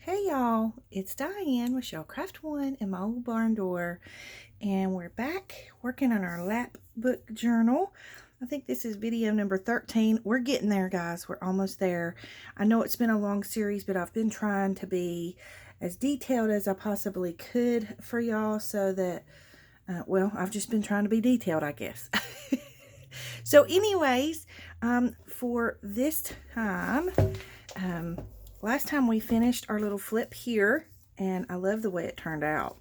Hey y'all, it's Diane with Shell Craft One and my old barn door, and we're back working on our Lapbook journal. I think this is video number 13. We're getting there, guys. We're almost there. I know it's been a long series, but I've been trying to be as detailed as I possibly could for y'all so that, well, I've just been trying to be detailed, I guess. So anyways, for this time, last time we finished our little flip here, and I love the way it turned out.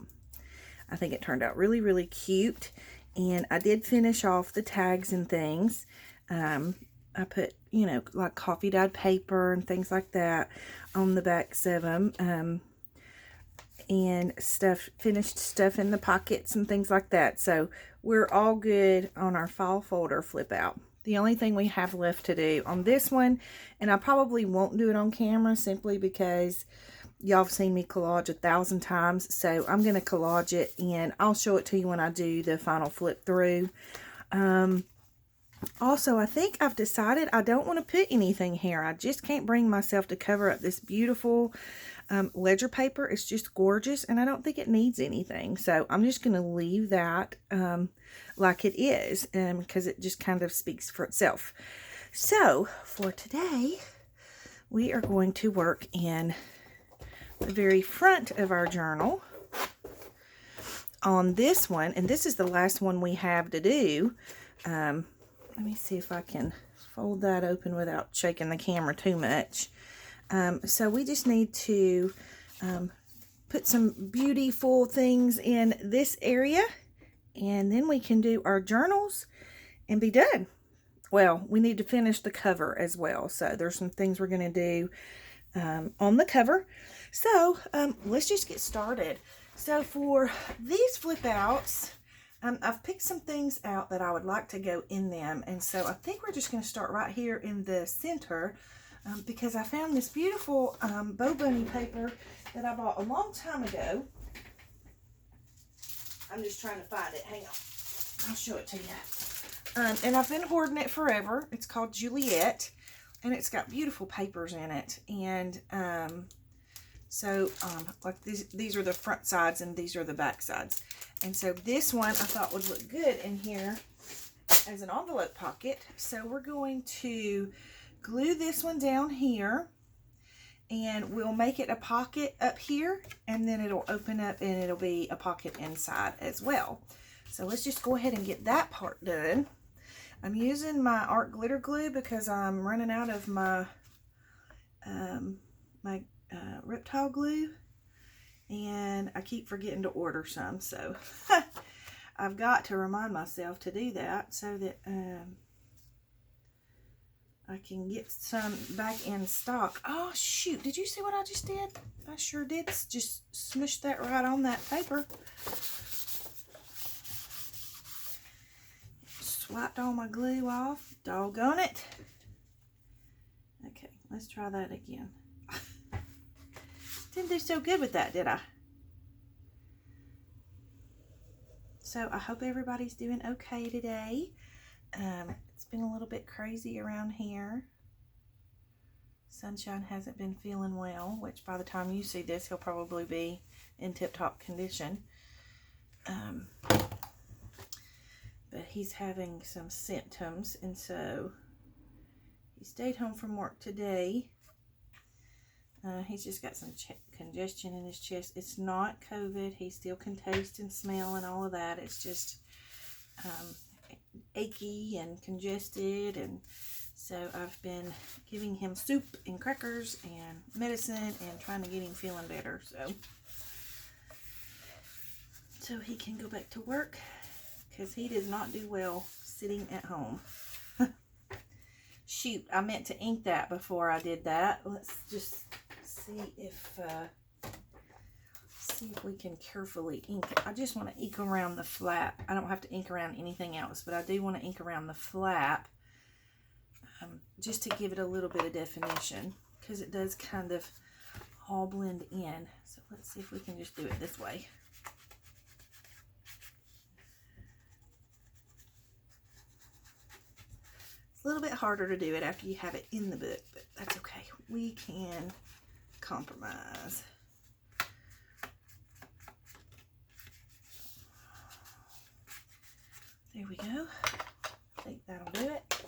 I think it turned out really, really cute, and I did finish off the tags and things. I put, you know, like coffee dyed paper and things like that on the backs of them, and finished stuff in the pockets and things like that. So we're all good on our file folder flip out. The only thing we have left to do on this one, and I probably won't do it on camera simply because y'all have seen me collage 1,000 times, so I'm going to collage it and I'll show it to you when I do the final flip through. Also, I think I've decided I don't want to put anything here. I just can't bring myself to cover up this beautiful ledger paper. It's just gorgeous, and I don't think it needs anything. So I'm just going to leave that like it is, because it just kind of speaks for itself. So for today, we are going to work in the very front of our journal on this one, and this is the last one we have to do. Let me see if I can fold that open without shaking the camera too much. So we just need to put some beautiful things in this area, and then we can do our journals and be done. Well, we need to finish the cover as well. So there's some things we're going to do on the cover. So let's just get started. So for these flip outs, I've picked some things out that I would like to go in them, and so I think we're just going to start right here in the center, because I found this beautiful bow bunny paper that I bought a long time ago. I'm just trying to find it. Hang on. I'll show it to you. And I've been hoarding it forever. It's called Juliet, and it's got beautiful papers in it. And like these are the front sides and these are the back sides. And so this one I thought would look good in here as an envelope pocket. So we're going to glue this one down here, and we'll make it a pocket up here, and then it'll open up and it'll be a pocket inside as well. So let's just go ahead and get that part done. I'm using my art glitter glue because I'm running out of my reptile glue, and I keep forgetting to order some, so I've got to remind myself to do that so that I can get some back in stock. Oh shoot, did you see what I just did? I sure did just smush that right on that paper. Swiped all my glue off. Doggone it. Okay, let's try that again. Didn't do so good with that, did I? So I hope everybody's doing okay today. It's been a little bit crazy around here. Sunshine hasn't been feeling well, which by the time you see this, he'll probably be in tip-top condition. But he's having some symptoms, and so he stayed home from work today. He's just got some congestion in his chest. It's not COVID. He still can taste and smell and all of that. It's just achy and congested, and so I've been giving him soup and crackers and medicine and trying to get him feeling better so he can go back to work, because he does not do well sitting at home. Shoot, I meant to ink that before I did that. Let's just see if we can carefully ink it. I just want to ink around the flap. I don't have to ink around anything else, but I do want to ink around the flap, just to give it a little bit of definition, because it does kind of all blend in. So let's see if we can just do it this way. It's a little bit harder to do it after you have it in the book, but that's okay. We can compromise. There we go. I think that'll do it.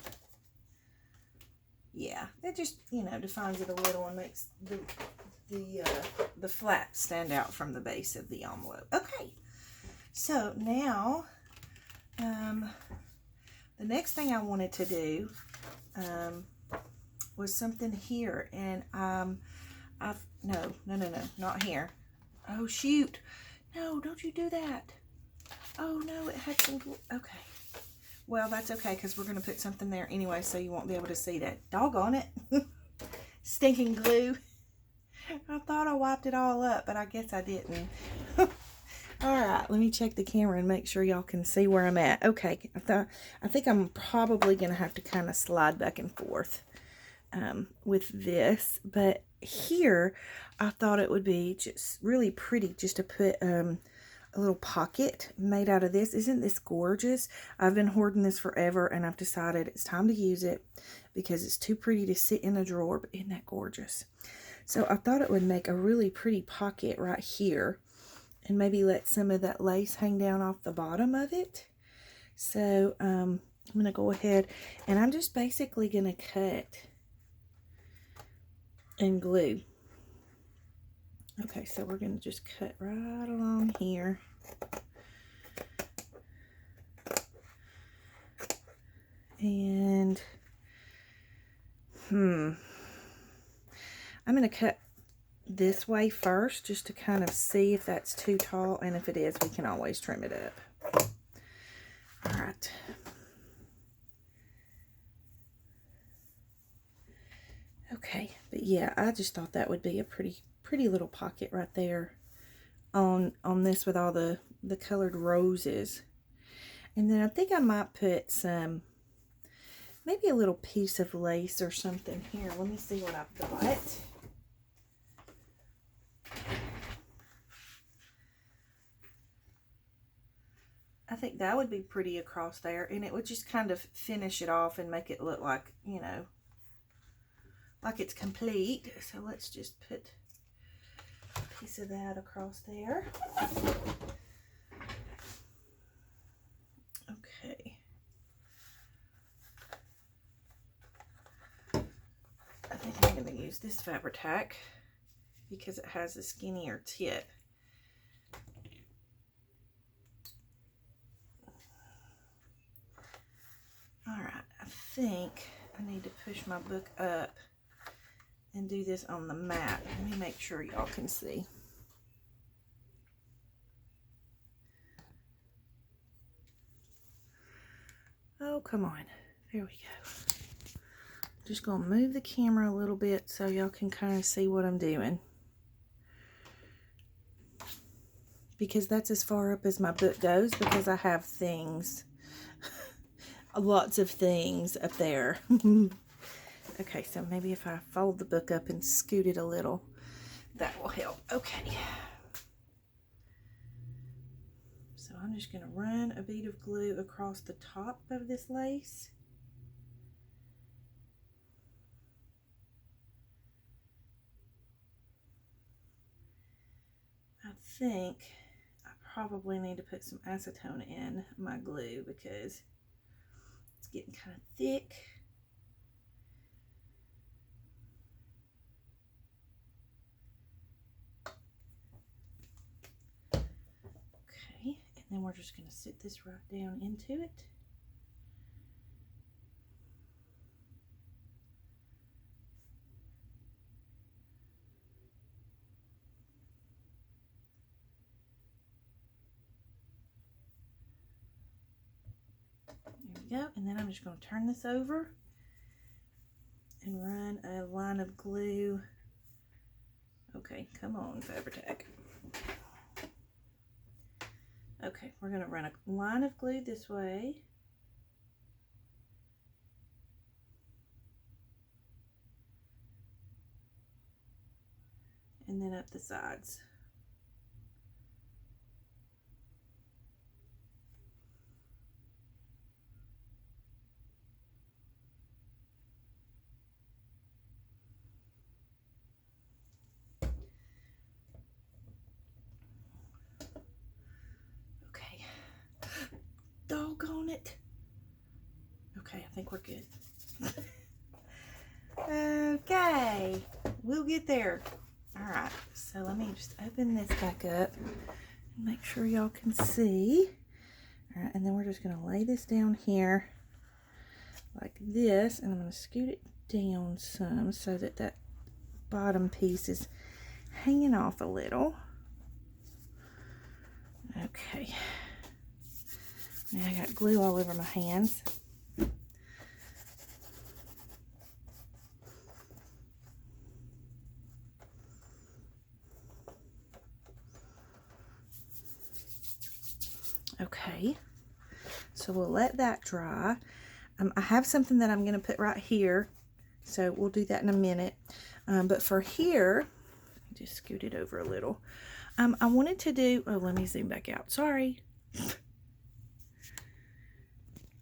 Yeah, it just, you know, defines it a little and makes the flaps stand out from the base of the envelope. Okay, so now the next thing I wanted to do was something here, and no, not here. Oh shoot, no, don't you do that. Oh no, it had some glue. Okay, well that's okay, because we're going to put something there anyway, so you won't be able to see that. Doggone it. Stinking glue. I thought I wiped it all up, but I guess I didn't. Alright, let me check the camera and make sure y'all can see where I'm at. Okay, I think I'm probably going to have to kind of slide back and forth with this. But here, I thought it would be just really pretty just to put a little pocket made out of this. Isn't this gorgeous? I've been hoarding this forever, and I've decided it's time to use it because it's too pretty to sit in a drawer. But isn't that gorgeous? So I thought it would make a really pretty pocket right here, and maybe let some of that lace hang down off the bottom of it. So I'm going to go ahead, and I'm just basically going to cut and glue. Okay, so we're going to just cut right along here. And I'm going to cut this way first just to kind of see if that's too tall, and if it is, we can always trim it up. All right. Okay, but yeah, I just thought that would be a pretty little pocket right there on this with all the colored roses. And then I think I might put some, maybe a little piece of lace or something here. Let me see what I've got. I think that would be pretty across there, and it would just kind of finish it off and make it look like, you know, like it's complete. So let's just put a piece of that across there. Okay. I think I'm going to use this Fabri-Tac because it has a skinnier tip. Alright, I think I need to push my book up and do this on the mat. Let me make sure y'all can see. Oh, come on. There we go. Just going to move the camera a little bit so y'all can kind of see what I'm doing. Because that's as far up as my book goes, because I have things. Lots of things up there. Okay, so maybe if I fold the book up and scoot it a little, that will help. Okay. So I'm just going to run a bead of glue across the top of this lace. I think I probably need to put some acetone in my glue because it's getting kind of thick. Okay, and then we're just going to sit this right down into it. There we go, and then I'm just going to turn this over and run a line of glue. Okay, come on, Fabri-Tac. Okay, we're going to run a line of glue this way. And then up the sides. doggone it. Okay, I think we're good. Okay, we'll get there. All right, so let me just open this back up and make sure y'all can see. All right, and then we're just going to lay this down here like this, and I'm going to scoot it down some so that that bottom piece is hanging off a little. Okay, now I got glue all over my hands. Okay, so we'll let that dry. I have something that I'm going to put right here, so we'll do that in a minute. But for here, just scoot it over a little. I wanted to do, oh, let me zoom back out. Sorry.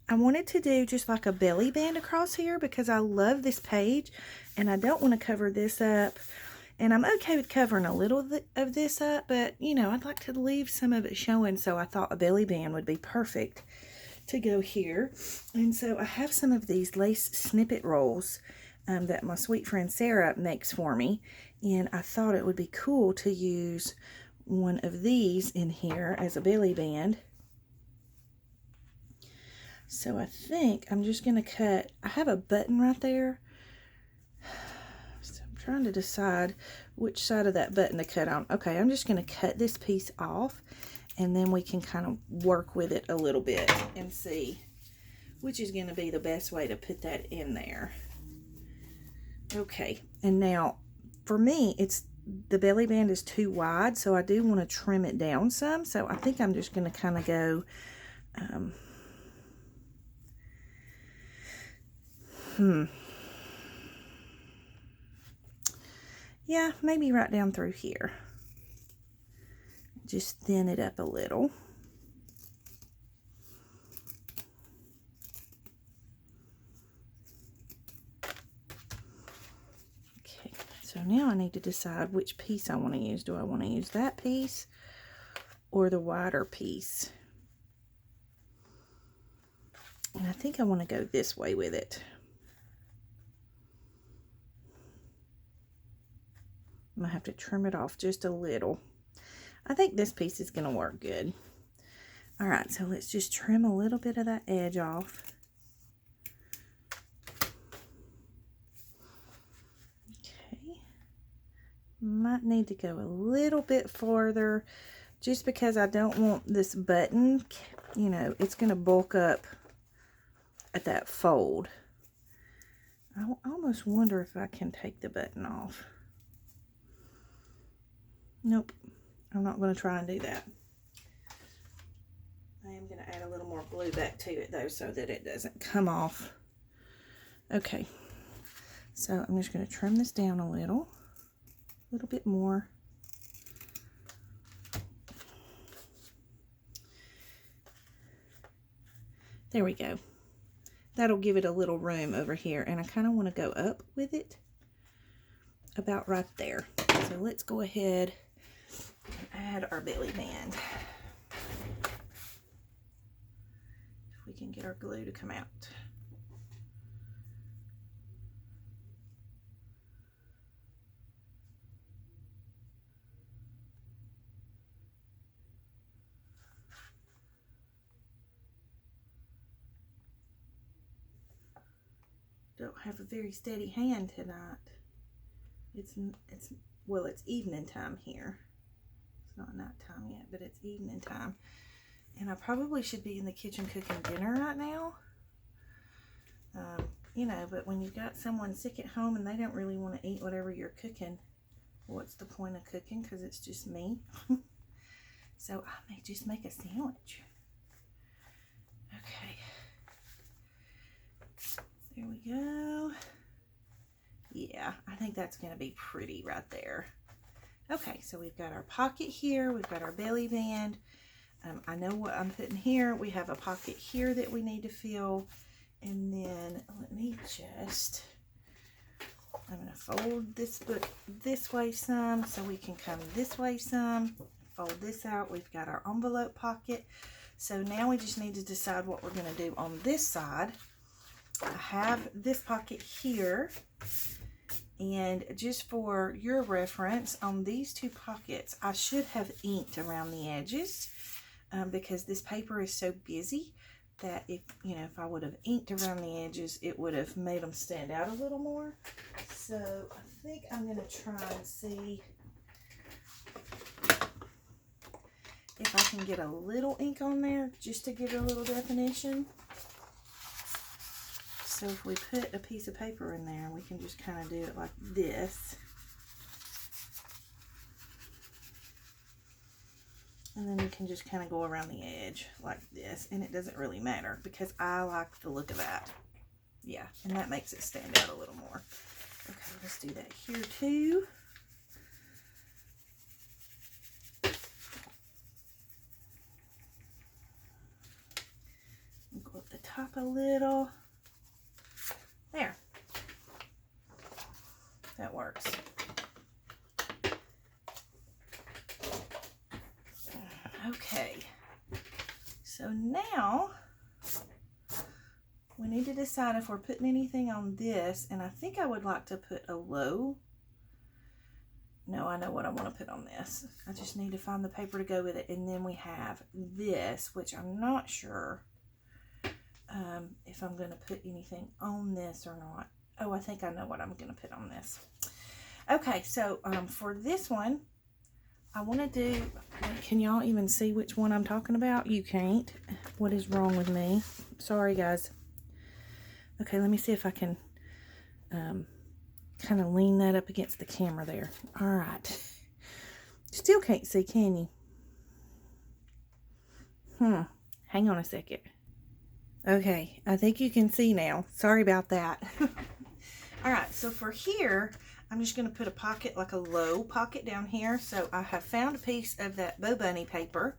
I wanted to do just like a belly band across here because I love this page and I don't want to cover this up. And I'm okay with covering a little of this up, but you know, I'd like to leave some of it showing, so I thought a belly band would be perfect to go here. And so I have some of these lace snippet rolls that my sweet friend Sarah makes for me, and I thought it would be cool to use one of these in here as a belly band. So I think I'm just going to cut, I have a button right there. So I'm trying to decide which side of that button to cut on. Okay, I'm just going to cut this piece off, and then we can kind of work with it a little bit and see which is going to be the best way to put that in there. Okay, and now for me, the belly band is too wide, so I do want to trim it down some. So I think I'm just going to kind of go, yeah, maybe right down through here. Just thin it up a little. Okay, so now I need to decide which piece I want to use. Do I want to use that piece or the wider piece? And I think I want to go this way with it. I'm going to have to trim it off just a little. I think this piece is going to work good. All right, so let's just trim a little bit of that edge off. Okay. Might need to go a little bit farther just because I don't want this button, you know, it's going to bulk up at that fold. I almost wonder if I can take the button off. Nope, I'm not going to try and do that. I am going to add a little more glue back to it though so that it doesn't come off. Okay, so I'm just going to trim this down a little bit more. There we go. That'll give it a little room over here, and I kind of want to go up with it about right there. So let's go ahead and add our belly band. If we can get our glue to come out. Don't have a very steady hand tonight. Well, it's evening time here. It's not night time yet, but it's evening time. And I probably should be in the kitchen cooking dinner right now. You know, but when you've got someone sick at home and they don't really want to eat whatever you're cooking, what's the point of cooking? Because it's just me. So I may just make a sandwich. Okay. There we go. Yeah, I think that's going to be pretty right there. Okay, so we've got our pocket here. We've got our belly band. I know what I'm putting here. We have a pocket here that we need to fill. And then let me just, I'm going to fold this book this way some so we can come this way some. Fold this out. We've got our envelope pocket. So now we just need to decide what we're going to do on this side. I have this pocket here, and just for your reference, on these two pockets, I should have inked around the edges because this paper is so busy that if I would have inked around the edges, it would have made them stand out a little more. So I think I'm going to try and see if I can get a little ink on there just to give it a little definition. So if we put a piece of paper in there, we can just kind of do it like this. And then you can just kind of go around the edge like this, and it doesn't really matter because I like the look of that. Yeah, and that makes it stand out a little more. Okay, let's do that here too. Go up the top a little. There. That works. Okay. So now we need to decide if we're putting anything on this, and I think I would like to put a low. No, I know what I want to put on this. I just need to find the paper to go with it, and then we have this, which I'm not sure if I'm going to put anything on this or not. Oh, I think I know what I'm going to put on this. Okay, so for this one, I want to do, can y'all even see which one I'm talking about? You can't. What is wrong with me? Sorry, guys. Okay, let me see if I can kind of lean that up against the camera there. All right. Still can't see, can you? Hang on a second. Okay, I think you can see now. Sorry about that. All right, so for here, I'm just going to put a pocket, like a low pocket down here. So I have found a piece of that Bo Bunny paper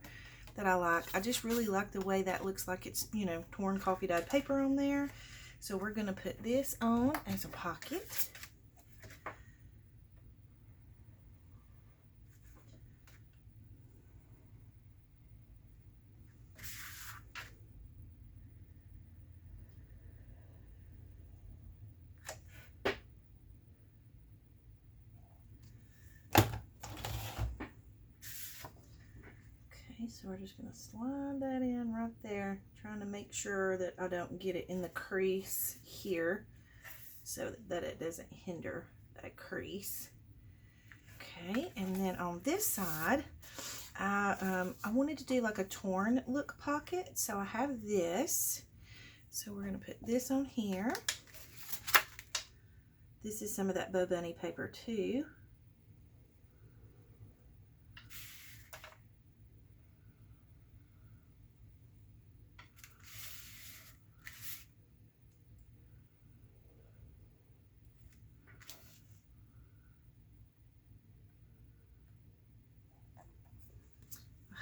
that I like. I just really like the way that looks like it's, torn coffee dyed paper on there. So we're going to put this on as a pocket. So we're just going to slide that in right there, trying to make sure that I don't get it in the crease here so that it doesn't hinder that crease. Okay, and then on this side, I wanted to do like a torn look pocket, so I have this. So we're going to put this on here. This is some of that Bo Bunny paper too.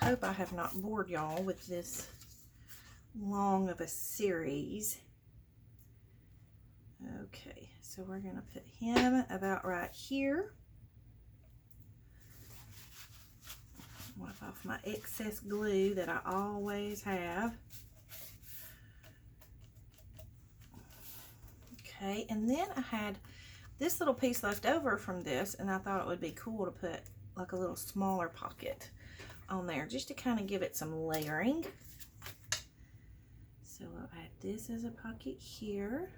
I hope I have not bored y'all with this long of a series. Okay, so we're going to put him about right here. Wipe off my excess glue that I always have. Okay, and then I had this little piece left over from this, and I thought it would be cool to put like a little smaller pocket on there just to kind of give it some layering. So I'll add this as a pocket here.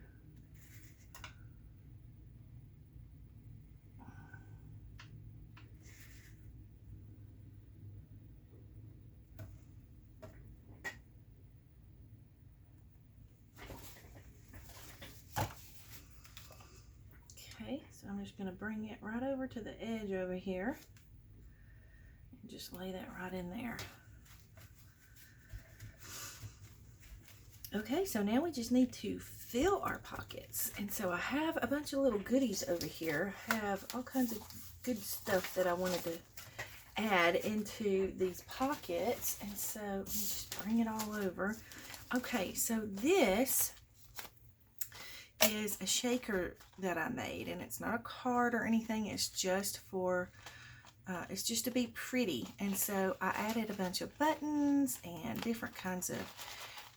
Okay, so I'm just going to bring it right over to the edge over here. Just lay that right in there. Okay, so now we just need to fill our pockets. And so I have a bunch of little goodies over here. I have all kinds of good stuff that I wanted to add into these pockets. And so let me just bring it all over. Okay, so this is a shaker that I made, and it's not a card or anything. It's just for It's just to be pretty. And so I added a bunch of buttons and different kinds of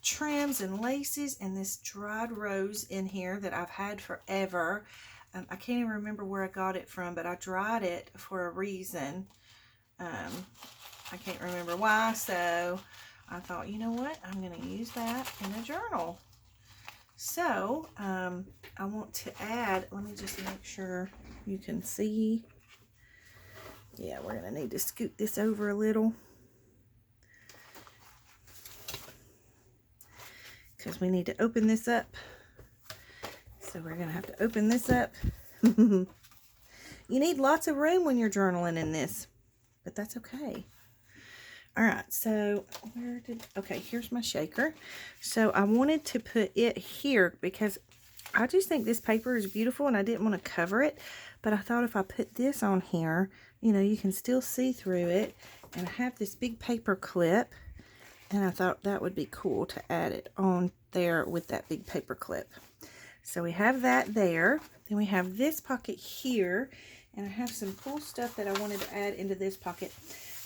trims and laces, and this dried rose in here that I've had forever. I can't even remember where I got it from, but I dried it for a reason. I can't remember why, so I thought, you know what, I'm going to use that in a journal. So I want to add, let me just make sure you can see. Yeah, we're going to need to scoot this over a little, because we need to open this up. So we're going to have to open this up. You need lots of room when you're journaling in this, but that's okay. All right, so okay, here's my shaker. So I wanted to put it here because I just think this paper is beautiful and I didn't want to cover it, but I thought if I put this on here, you know, you can still see through it, and I have this big paper clip, and I thought that would be cool to add it on there with that big paper clip. So we have that there. Then we have this pocket here, and I have some cool stuff that I wanted to add into this pocket.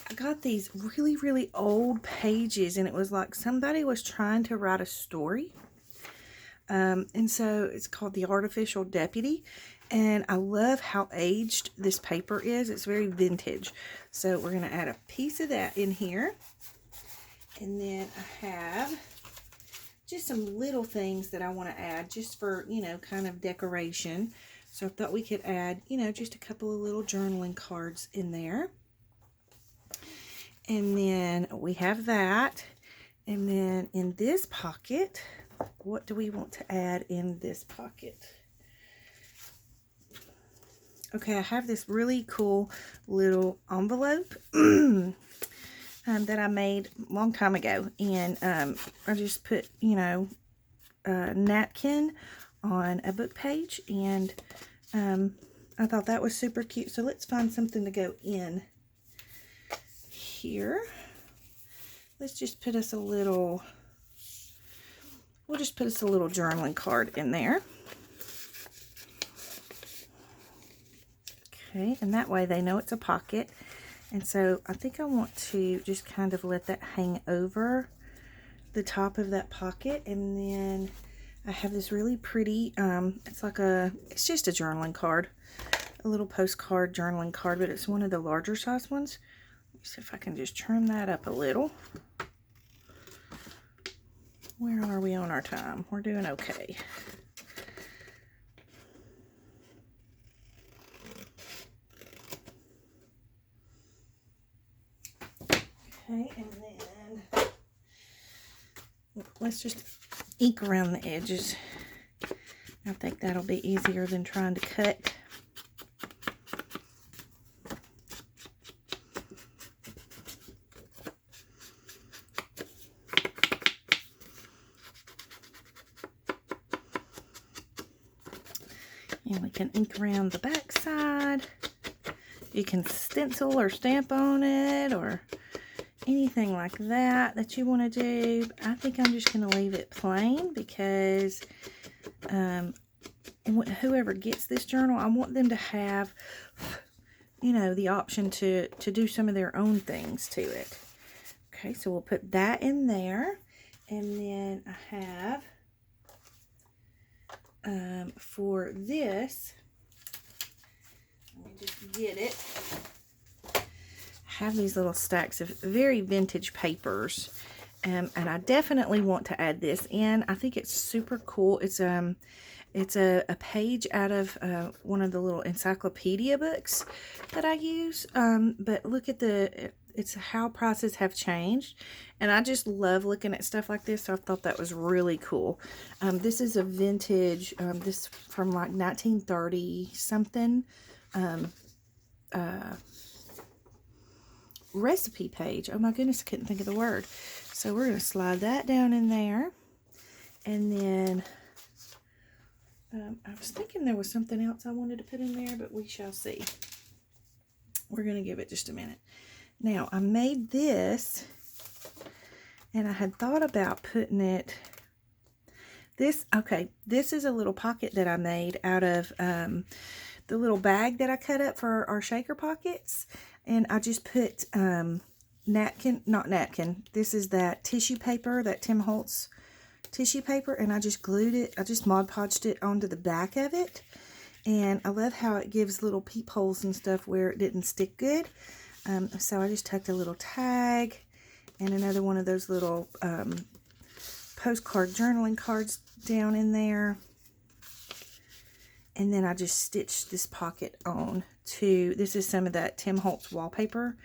I got these really, really old pages, and it was like somebody was trying to write a story. And so it's called The Artificial Deputy, and I love how aged this paper is. It's very vintage. So we're going to add a piece of that in here. And then I have just some little things that I want to add just for, you know, kind of decoration. So I thought we could add, you know, just a couple of little journaling cards in there. And then we have that. And then in this pocket, what do we want to add in this pocket? Okay, I have this really cool little envelope that I made a long time ago. And I just put, you know, a napkin on a book page. And I thought that was super cute. So let's find something to go in here. Let's just put us a little, we'll just put us a little journaling card in there. Okay, and that way they know it's a pocket. And so I think I want to just kind of let that hang over the top of that pocket. And then I have this really pretty, it's just a journaling card, a little postcard journaling card, but it's one of the larger size ones. Let me see if I can just trim that up a little. Where are we on our time? We're doing okay. Okay, and then let's just ink around the edges. I think that'll be easier than trying to cut. And we can ink around the back side. You can stencil or stamp on it or anything like that you want to do. I think I'm just going to leave it plain because whoever gets this journal, I want them to have, you know, the option to do some of their own things to it. Okay, so we'll put that in there. And then I have for this, let me just get it. I have these little stacks of very vintage papers, and I definitely want to add this in. I think it's super cool. It's a page out of one of the little encyclopedia books that I use. But look at it's how prices have changed, and I just love looking at stuff like this, so I thought that was really cool. This is a vintage, this from like 1930 something recipe page. Oh my goodness, I couldn't think of the word. So we're going to slide that down in there, and then I was thinking there was something else I wanted to put in there, but we shall see. We're going to give it just a minute. Now, I made this, and I had thought about putting it, this is a little pocket that I made out of the little bag that I cut up for our shaker pockets. And I just put not napkin, this is that tissue paper, that Tim Holtz tissue paper, and I just glued it, I just Mod Podged it onto the back of it. And I love how it gives little peepholes and stuff where it didn't stick good. So I just tucked a little tag and another one of those little postcard journaling cards down in there. And then I just stitched this pocket on to, this is some of that Tim Holtz wallpaper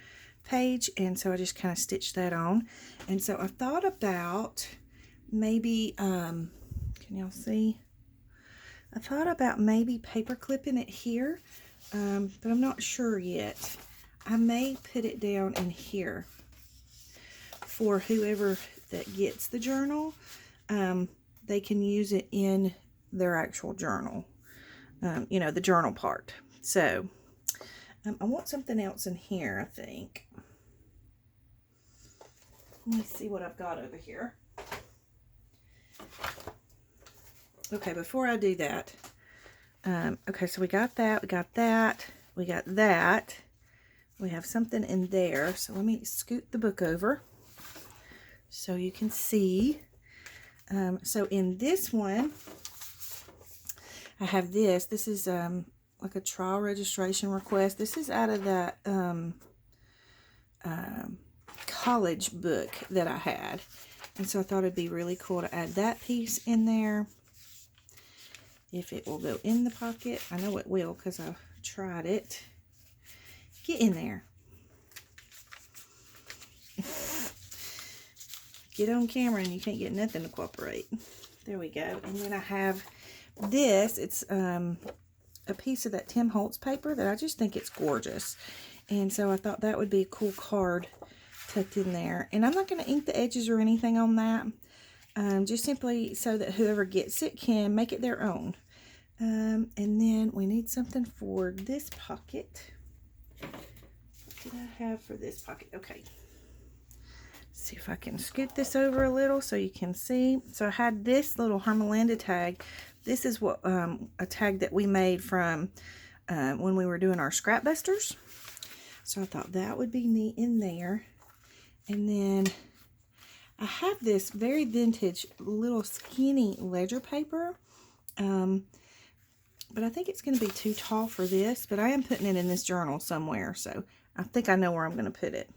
page, and so I just kind of stitched that on. And so I thought about maybe, can y'all see? I thought about maybe paper clipping it here, but I'm not sure yet. I may put it down in here for whoever that gets the journal. They can use it in their actual journal. You know, the journal part. So, I want something else in here, I think. Let me see what I've got over here. Okay, before I do that, okay, so we got that, we got that, we got that. We have something in there. So let me scoot the book over so you can see. So in this one, I have this. This is like a trial registration request. This is out of that college book that I had. And so I thought it'd be really cool to add that piece in there. If it will go in the pocket. I know it will because I've tried it. Get in there. Get on camera and you can't get nothing to cooperate. There we go. And then I have this. It's a piece of that Tim Holtz paper that I just think it's gorgeous. And so I thought that would be a cool card tucked in there. And I'm not going to ink the edges or anything on that. Just simply so that whoever gets it can make it their own. And then we need something for this pocket. What did I have for this pocket? Okay. See if I can scoot this over a little so you can see. So I had this little Hermelinda tag. This is what a tag that we made from when we were doing our scrap busters. So I thought that would be neat in there. And then I have this very vintage little skinny ledger paper. But I think it's going to be too tall for this. But I am putting it in this journal somewhere. So I think I know where I'm going to put it.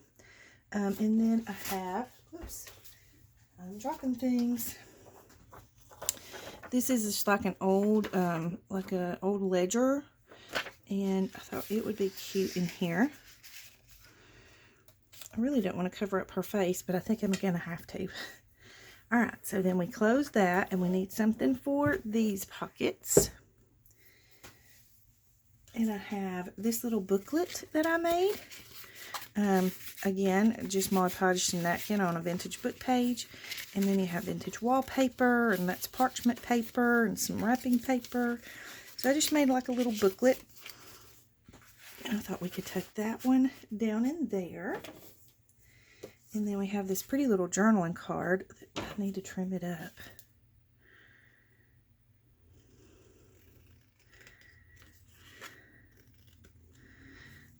And then I have, whoops, I'm dropping things. This is just like an old, old ledger. And I thought it would be cute in here. I really don't want to cover up her face, but I think I'm going to have to. All right, so then we close that, and we need something for these pockets. And I have this little booklet that I made. Again, just Mod Podged and napkin on a vintage book page. And then you have vintage wallpaper, and that's parchment paper, and some wrapping paper. So I just made like a little booklet. And I thought we could tuck that one down in there. And then we have this pretty little journaling card. I need to trim it up.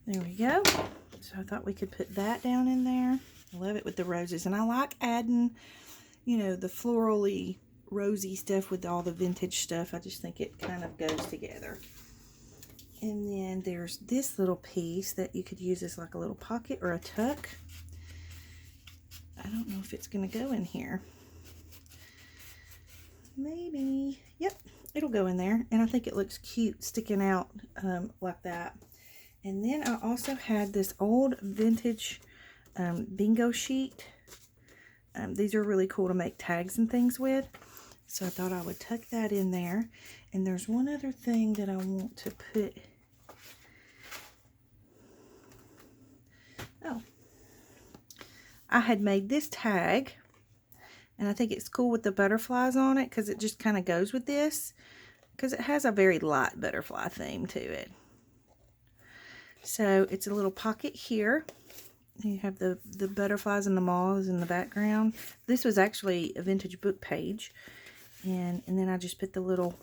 There we go. So I thought we could put that down in there. I love it with the roses. And I like adding, you know, the florally, rosy stuff with all the vintage stuff. I just think it kind of goes together. And then there's this little piece that you could use as like a little pocket or a tuck. I don't know if it's going to go in here. Maybe. Yep, it'll go in there. And I think it looks cute sticking out like that. And then I also had this old vintage bingo sheet. These are really cool to make tags and things with. So I thought I would tuck that in there. And there's one other thing that I want to put. Oh. I had made this tag. And I think it's cool with the butterflies on it because it just kind of goes with this. Because it has a very light butterfly theme to it. So it's a little pocket here. You have the butterflies and the moths in the background. This was actually a vintage book page. And then I just put the little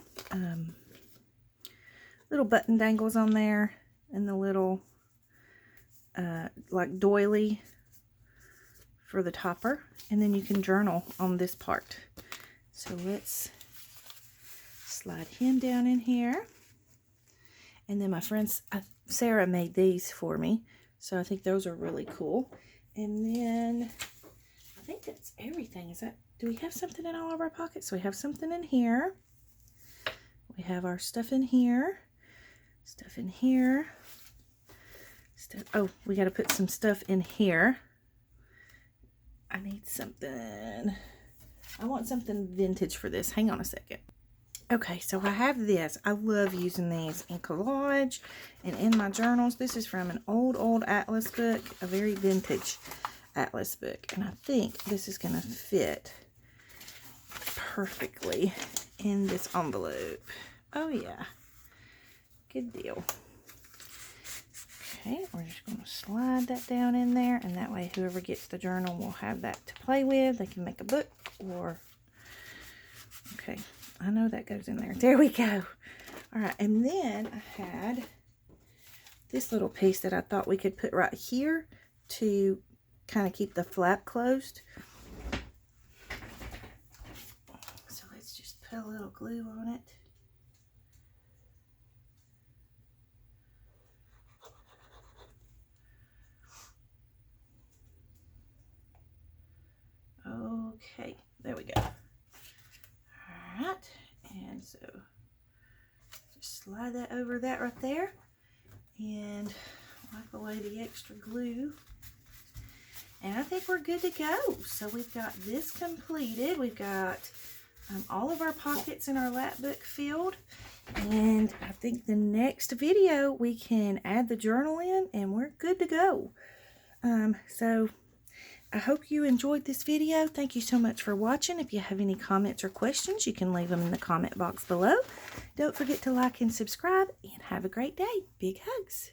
little button dangles on there. And the little like doily for the topper, and then you can journal on this part. So let's slide him down in here. And then my friend Sarah made these for me, so I think those are really cool. And then I think that's everything. Do we have something in all of our pockets? So we have something in here. We have our stuff in here. Stuff in here. Oh, we got to put some stuff in here. I need something. I want something vintage for this. Hang on a second. Okay, so I have this. I love using these in collage and in my journals. This is from an old atlas book, a very vintage atlas book. And I think this is going to fit perfectly in this envelope. Oh, yeah. Good deal. Okay, we're just going to slide that down in there, and that way whoever gets the journal will have that to play with. They can make a book or... Okay, I know that goes in there. There we go. All right, and then I had this little piece that I thought we could put right here to kind of keep the flap closed. So let's just put a little glue on it. Okay, there we go. All right, and so just slide that over that right there and wipe away the extra glue. And I think we're good to go. So we've got this completed. We've got all of our pockets in our lap book filled. And I think the next video we can add the journal in and we're good to go. So I hope you enjoyed this video. Thank you so much for watching. If you have any comments or questions, you can leave them in the comment box below. Don't forget to like and subscribe, and have a great day. Big hugs.